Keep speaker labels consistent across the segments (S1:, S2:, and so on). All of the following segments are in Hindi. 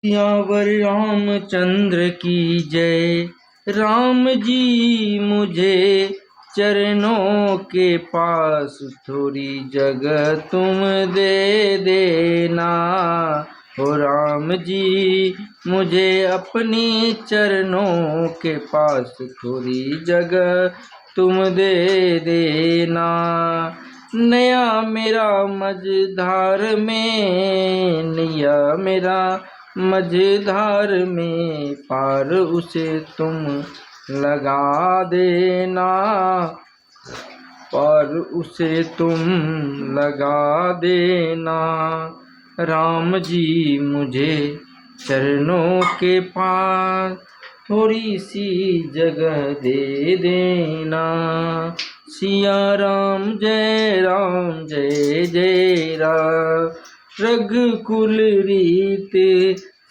S1: सियावर रामचंद्र की जय। राम जी मुझे चरणों के पास थोड़ी जगह तुम दे देना। हो राम जी मुझे अपनी चरणों के पास थोड़ी जगह तुम दे देना। नया मेरा मझधार में, नया मेरा मझधार में, पार उसे तुम लगा देना, पार उसे तुम लगा देना। राम जी मुझे चरणों के पास थोड़ी सी जगह दे देना। सिया राम जय जय राम। रघुकुल रीत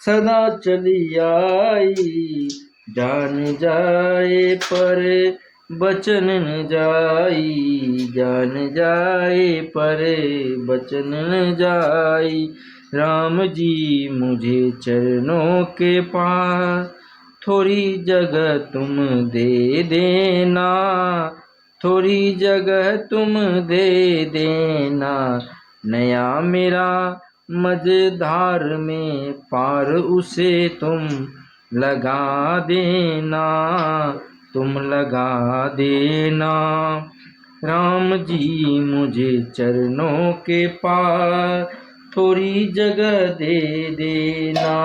S1: सदा चली आई, जान जाए पर बचन न जाई, जान जाए पर बचन न जाई। राम जी मुझे चरणों के पास थोड़ी जगह तुम दे देना, थोड़ी जगह तुम दे देना। नया मेरा मझधार में, पार उसे तुम लगा देना, तुम लगा देना। राम जी मुझे चरणों के पास थोड़ी जगह दे देना।